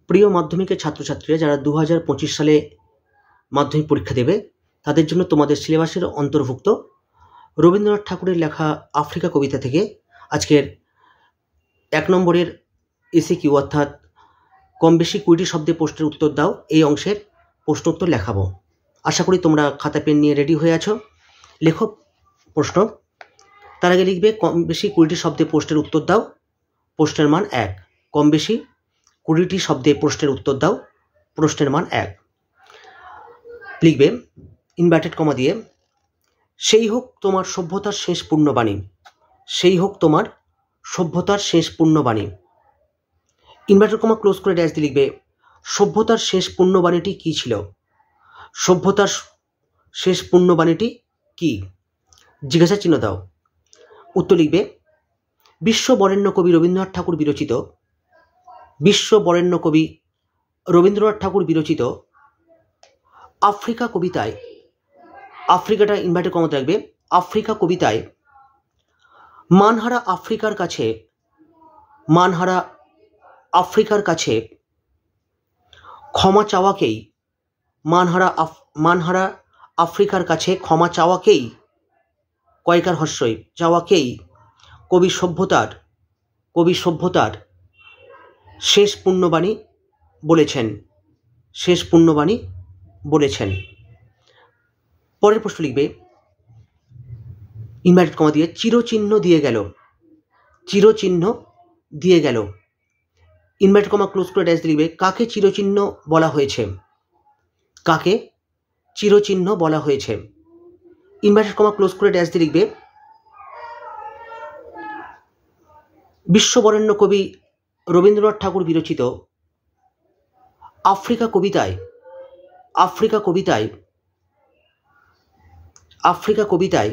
প্রিয় মাধ্যমিকের ছাত্রছাত্রীরা যারা 2025 সালে মাধ্যমিক পরীক্ষা দেবে তাদের জন্য তোমাদের সিলেবাসের অন্তর্ভুক্ত রবীন্দ্রনাথ ঠাকুরের লেখা আফ্রিকা কবিতা থেকে আজকের 1 নম্বরের এসিকিউ অর্থাৎ কম বেশি 20টি শব্দে প্রশ্নের উত্তর দাও এই অংশের প্রশ্ন উত্তর লেখাবো। আশা করি তোমরা খাতা পেন নিয়ে রেডি হয়ে আছো। লেখো প্রশ্ন। তার আগে লিখবে কম বেশি 20টি শব্দে প্রশ্নের উত্তর দাও, প্রশ্নের মান 1। কম বেশি 20টি শব্দে প্রশ্নের উত্তর দাও, প্রশ্নের মান 1। লিখবে ইনভার্টেড কমা দিয়ে, সেই হোক তোমার সভ্যতার শেষ পূর্ণবাণী, সেই হোক তোমার সভ্যতার শেষ পূর্ণবাণী। ইনভার্টেড কমা ক্লোজ করে ড্যাশ দিয়ে লিখবে সভ্যতার শেষ পূর্ণবাণীটি কী ছিল, সভ্যতার শেষ পূর্ণবাণীটি কী, জিজ্ঞাসা চিহ্ন দাও। উত্তর লিখবে বিশ্ববরেণ্য কবি রবীন্দ্রনাথ ঠাকুর বিরচিত, বিশ্ববরেণ্য কবি রবীন্দ্রনাথ ঠাকুর বিরচিত আফ্রিকা কবিতায়, আফ্রিকাটা ইনভার্টেড কমাতে রাখবে, আফ্রিকা কবিতায় মানহারা আফ্রিকার কাছে, মানহারা আফ্রিকার কাছে ক্ষমা চাওয়াকেই, মানহারা আফ্রিকার কাছে ক্ষমা চাওয়াকেই, কয়কার হর্ষই চাওয়াকেই কবি সভ্যতার শেষ পূর্ণবাণী বলেছেন, শেষ পূর্ণবাণী বলেছেন। পরের প্রশ্ন লিখবে ইনভার্টেড কমা দিয়ে চিরচিহ্ন দিয়ে গেল, চিরচিহ্ন দিয়ে গেল। ইনভার্টেড কমা ক্লোজ করে ড্যাশ লিখবে কাকে চিরচিহ্ন বলা হয়েছে, কাকে চিরচিহ্ন বলা হয়েছে। ইনভার্টেড কমা ক্লোজ করে ড্যাশ দিয়ে লিখবে বিশ্ববরেণ্য কবি রবীন্দ্রনাথ ঠাকুর বিরচিত আফ্রিকা কবিতায়, আফ্রিকা কবিতায়, আফ্রিকা কবিতায়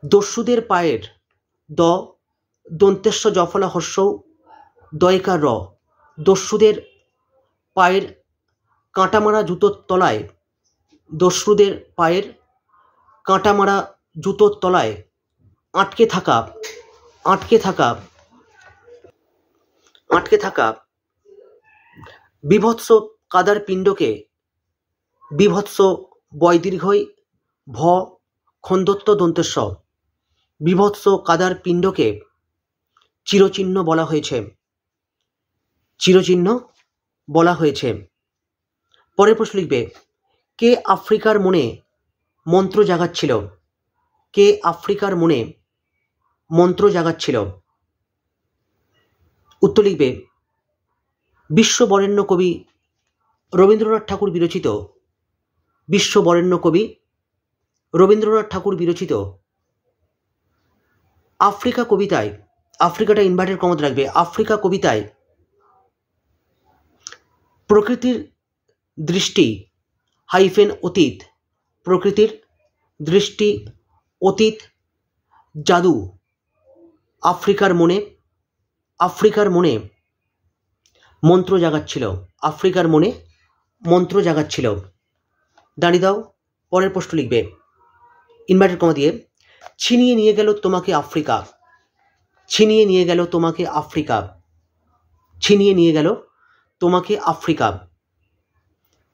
দস্যুদের পায়ের দ দন্তেশ্ব জফলা হর্ষৌ দয়কার র, দস্যুদের পায়ের কাঁটামারা জুতোর তলায়, দস্যুদের পায়ের কাঁটামারা জুতোর তলায় আটকে থাকা, আটকে থাকা, আটকে থাকা বিভৎস কাদার পিণ্ডকে, বিভৎস বয় দীর্ঘই ভ খন্দত্ব দন্তেশ্ব, বিভৎস কাদার পিণ্ডকে চিরচিহ্ন বলা হয়েছে, চিরচিহ্ন বলা হয়েছে। পরের প্রশ্ন লিখবে কে আফ্রিকার মনে মন্ত্র জাগাচ্ছিল, কে আফ্রিকার মনে মন্ত্র জাগাচ্ছিল। উত্তর লিখবে বিশ্ববরেণ্য কবি রবীন্দ্রনাথ ঠাকুর বিরচিত, বিশ্ববরেণ্য কবি রবীন্দ্রনাথ ঠাকুর বিরচিত আফ্রিকা কবিতায়, আফ্রিকাটা ইনভার্টেড কমাতে রাখবে, আফ্রিকা কবিতায় প্রকৃতির দৃষ্টি হাইফেন অতীত, প্রকৃতির দৃষ্টি অতীত জাদু আফ্রিকার মনে, আফ্রিকার মনে মন্ত্র জাগাচ্ছিল, আফ্রিকার মনে মন্ত্র জাগাচ্ছিল। দাঁড়িয়ে দাও। পরের প্রশ্ন লিখবে ইনভার্টেড কমা দিয়ে ছিনিয়ে নিয়ে গেল তোমাকে আফ্রিকা, ছিনিয়ে নিয়ে গেল তোমাকে আফ্রিকা, ছিনিয়ে নিয়ে গেল তোমাকে আফ্রিকা।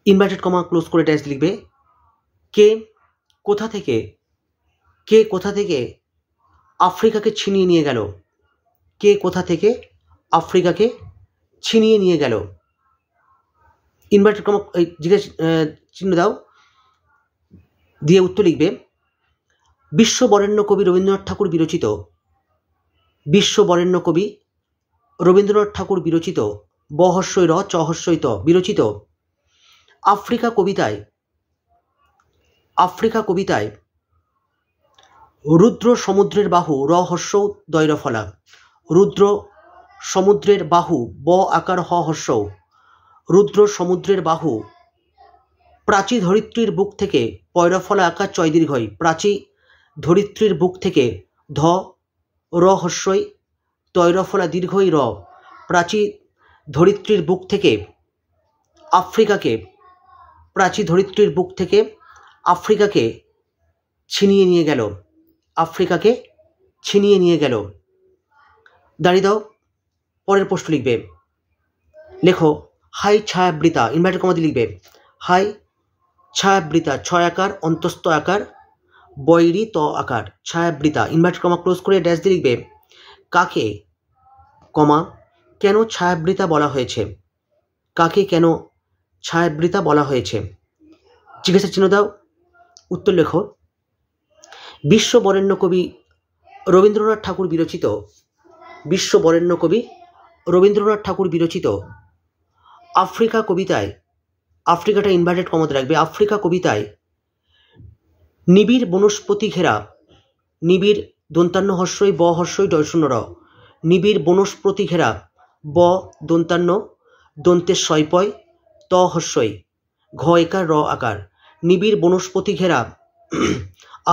ইনভার্টেড কমা ক্লোজ করে ড্যাশ লিখবে কে কোথা থেকে, কে কোথা থেকে আফ্রিকাকে ছিনিয়ে নিয়ে গেল, কে কোথা থেকে আফ্রিকাকে ছিনিয়ে নিয়ে গেল। ইনভার্টেড কমা জিজ্ঞাসা চিহ্ন দাও দিয়ে উত্তর লিখবে বিশ্ববরেণ্য কবি রবীন্দ্রনাথ ঠাকুর বিরচিত, বিশ্ববরেণ্য কবি রবীন্দ্রনাথ ঠাকুর বিরচিত ব হর্ষই র চ হর্ষই ত বিরচিত আফ্রিকা কবিতায়, আফ্রিকা কবিতায় রুদ্র সমুদ্রের বাহু র হর্ষৌ দয়র ফলা, রুদ্র সমুদ্রের বাহু ব আকার হ হর্ষৌ, রুদ্র সমুদ্রের বাহু প্রাচী ধরিত্রীর বুক থেকে পয়রফলা আকার চয় দীর্ঘই, প্রাচী ধরিত্রীর বুক থেকে ধ র হর্ষই তৈরফলা দীর্ঘই র, প্রাচী ধরিত্রীর বুক থেকে আফ্রিকাকে, প্রাচী ধরিত্রীর বুক থেকে আফ্রিকাকে ছিনিয়ে নিয়ে গেল, আফ্রিকাকে ছিনিয়ে নিয়ে গেল। দাঁড়িয়ে দাও। পরের প্রশ্ন লিখবে লেখো হাই ছায়াবৃতা ইনভার্টেড কমা দিয়ে লিখবে হাই ছায়াবৃতা, ছয় আকার অন্তস্থ আকার বৈরি ত আকার ছায়াবৃতা ইনভার্টেড কমা ক্লোজ করে ড্যাশ দিয়ে লিখবে কাকে কমা কেন ছায়াবৃতা বলা হয়েছে, কাকে কেন ছায়াবৃতা বলা হয়েছে, জিজ্ঞাসা চিহ্ন দাও, উত্তর লেখো। বিশ্ববরেণ্য কবি রবীন্দ্রনাথ ঠাকুর বিরচিত, বিশ্ববরেণ্য কবি রবীন্দ্রনাথ ঠাকুর বিরচিত আফ্রিকা কবিতায়, আফ্রিকাটা ইনভার্টেড কমাতে রাখবে, আফ্রিকা কবিতায় নিবিড় বনস্পতি ঘেরা, নিবিড় দন্তান্ন হর্ষই ব হর্ষই ডয়শূন্য র, নিবিড় বনস্পতি ঘেরা ব দন্তান্ন দন্তের শয়পয় ত হর্ষই ঘ একার র আকার, নিবিড় বনস্পতি ঘেরা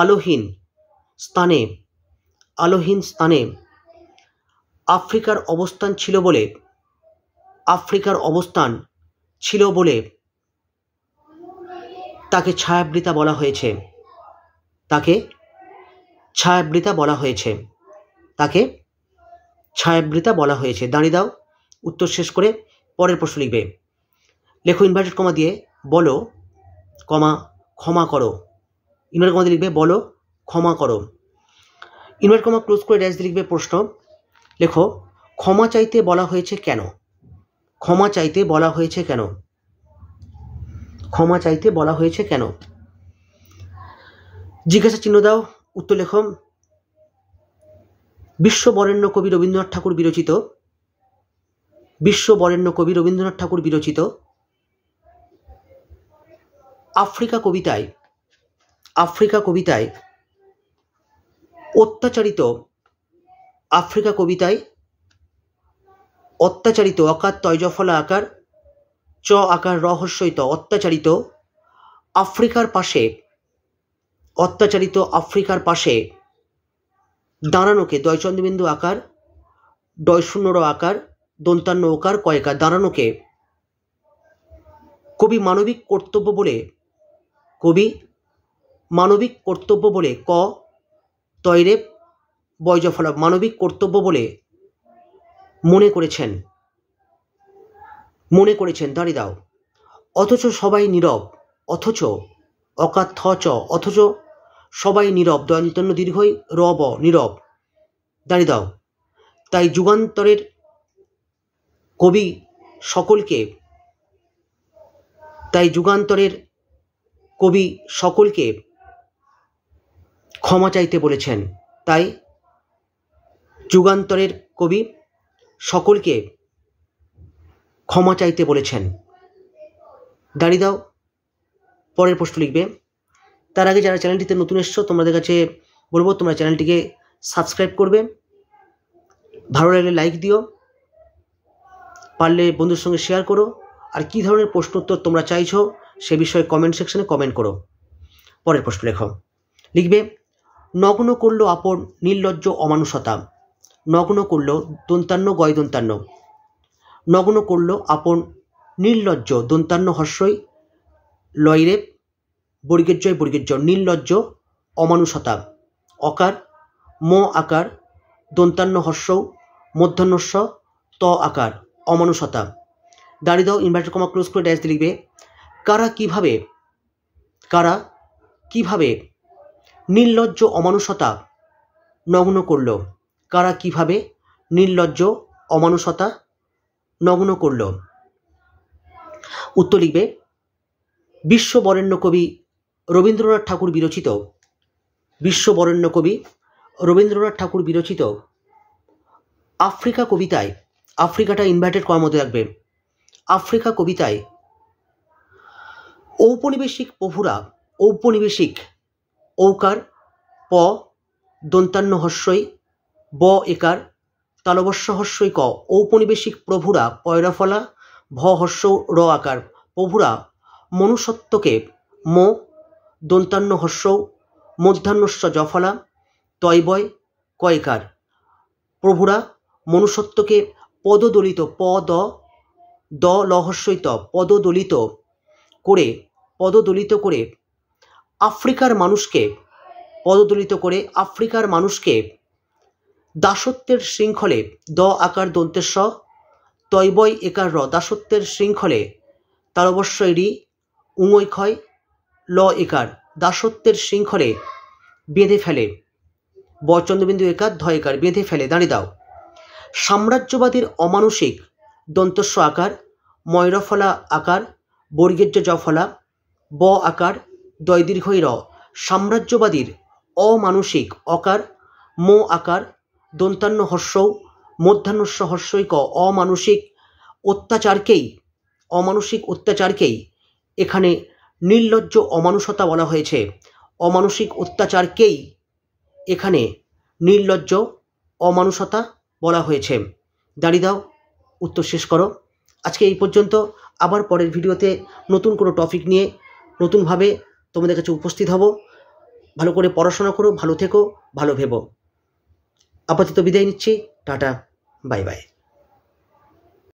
আলোহীন স্থানে, আলোহীন স্থানে আফ্রিকার অবস্থান ছিল বলে, আফ্রিকার অবস্থান ছিল বলে তাকে ছায়াবৃতা বলা হয়েছে, তাকে ছায়াবৃতা বলা হয়েছে, তাকে ছায়াবৃতা বলা হয়েছে। দাঁড়িয়ে দাও, উত্তর শেষ করে পরের প্রশ্ন লিখবে। লেখো ইনভার্টেড কমা দিয়ে বলো কমা ক্ষমা করো, ইনভার্টেড কমা দিয়ে লিখবে বলো ক্ষমা করো, ইনভার্টেড কমা ক্লোজ করে ড্যাশ দিয়ে লিখবে প্রশ্ন। লেখো ক্ষমা চাইতে বলা হয়েছে কেন, ক্ষমা চাইতে বলা হয়েছে কেন, ক্ষমা চাইতে বলা হয়েছে কেন, জিজ্ঞাসা চিহ্ন দাও, উত্তর লেখো। বিশ্ববরেণ্য কবি রবীন্দ্রনাথ ঠাকুর বিরচিত, বিশ্ববরেণ্য কবি রবীন্দ্রনাথ ঠাকুর বিরচিত আফ্রিকা কবিতায়, আফ্রিকা কবিতায় অত্যাচারিত, আফ্রিকা কবিতায় অত্যাচারিত অকার তয়জফলা আকার চ আকার রহস্যইত অত্যাচারিত আফ্রিকার পাশে, অত্যাচারিত আফ্রিকার পাশে দাঁড়ানোকে দয়চন্দ্রবিন্দু আকার ডয়শূন্য র আকার দন্তান্ন ওকার কয়েকার দাঁড়ানোকে কবি মানবিক কর্তব্য বলে, কবি মানবিক কর্তব্য বলে ক তৈরে বয়জফলা মানবিক কর্তব্য বলে মনে করেছেন, মনে করেছেন। দাঁড়িয়ে দাও, অথচ সবাই নীরব, অথচ অকার থ চ অথচ সবাই নীরব দয়ন্তন্য দীর্ঘই র ব নীরব। দাঁড়িয়ে দাও, তাই যুগান্তরের কবি সকলকে, তাই যুগান্তরের কবি সকলকে ক্ষমা চাইতে বলেছেন, তাই যুগান্তরের কবি সকলকে ক্ষমা চাইতে বলেছেন। দাঁড়িয়ে দাও, পরের প্রশ্ন লিখবে। তার আগে যারা চ্যানেলটিতে নতুন এসছো তোমাদের কাছে বলবো তোমরা চ্যানেলটিকে সাবস্ক্রাইব করবে, ভালো লাগলে লাইক দিও, পারলে বন্ধুর সঙ্গে শেয়ার করো, আর কী ধরনের প্রশ্ন উত্তর তোমরা চাইছো সে বিষয়ে কমেন্ট সেকশনে কমেন্ট করো। পরের প্রশ্ন লেখো, লিখবে নগ্ন করল আপন নির্লজ্জ অমানুষতা, নগ্ন করল দন্তান্ন গয় দন্তান্ন, নগ্ন করল আপন নির্লজ্জ দন্তান্ন হর্ষই লয়রে বর্গের জয় বর্গের জ নির্লজ্জ অমানুষতা অকার ম আকার দন্তান্ন হর্ষৌ মধ্যাহ্নস্ব ত আকার অমানুষতা। দাঁড়িয়ে দাও, ইনভার্টেড কমা ক্লোজ করে ড্যাশ দিয়ে লিখবে কারা কিভাবে, কারা কিভাবে নির্লজ্জ অমানুষতা নগ্ন করল, কারা কিভাবে নির্লজ্জ অমানুষতা নগ্ন করল। উত্তর লিখবে বিশ্ববরেণ্য কবি রবীন্দ্রনাথ ঠাকুর বিরচিত, বিশ্ববরেণ্য কবি রবীন্দ্রনাথ ঠাকুর বিরচিত আফ্রিকা কবিতায়, আফ্রিকাটা ইনভার্টেড করার মধ্যে রাখবে, আফ্রিকা কবিতায় ঔপনিবেশিক প্রভুরা, ঔপনিবেশিক ঔকার প দন্তান্ন হর্ষই ব একার তালবস্য হর্ষই ক ঔপনিবেশিক প্রভুরা পয়রাফলা ভ হর্ষ র আকার প্রভুরা মনুষ্যত্বকে ম দন্তান্ন হর্ষৌ মধ্যাহ্নস্য জফলা তয়বয় কয়কার প্রভুরা মনুষ্যত্বকে পদদলিত প দ দ লহস্যইত পদদলিত করে, পদদলিত করে আফ্রিকার মানুষকে, পদদলিত করে আফ্রিকার মানুষকে দাসত্বের শৃঙ্খলে দ আকার দন্তেস্ব তৈবই একার র দাসত্বের শৃঙ্খলে তালবস্যই রি উঙই ক্ষয় ল একার দাসত্বের শৃঙ্খলে বেঁধে ফেলে বচন্দ্রবিন্দু একার ধ একার বেঁধে ফেলে দাঁড়িয়ে দাও। সাম্রাজ্যবাদীর অমানুষিক দন্তস্ব আকার ময়রফলা আকার বর্গীর্য জফলা ব আকার দয় দীর্ঘই র সাম্রাজ্যবাদীর অমানুষিক অকার মো আকার দন্তান্ন হর্ষৌ মধ্যাহ্নস্য হর্ষই ক অমানুষিক অত্যাচারকেই এখানে নির্লজ্জ অমানুষতা বলা হয়েছে। অমানুষিক অত্যাচারকেই এখানে নির্লজ্জ অমানুষতা বলা হয়েছে। দাঁড়িয়ে দাও, উত্তর শেষ করো। আজকে এই পর্যন্ত। আবার পরের ভিডিওতে নতুন কোনো টপিক নিয়ে নতুনভাবে তোমাদের কাছে উপস্থিত হব। ভালো করে পড়াশোনা করো, ভালো থেকো, ভালো ভেবো। আপাতত বিদায় নিচ্ছি। Tata, bye bye.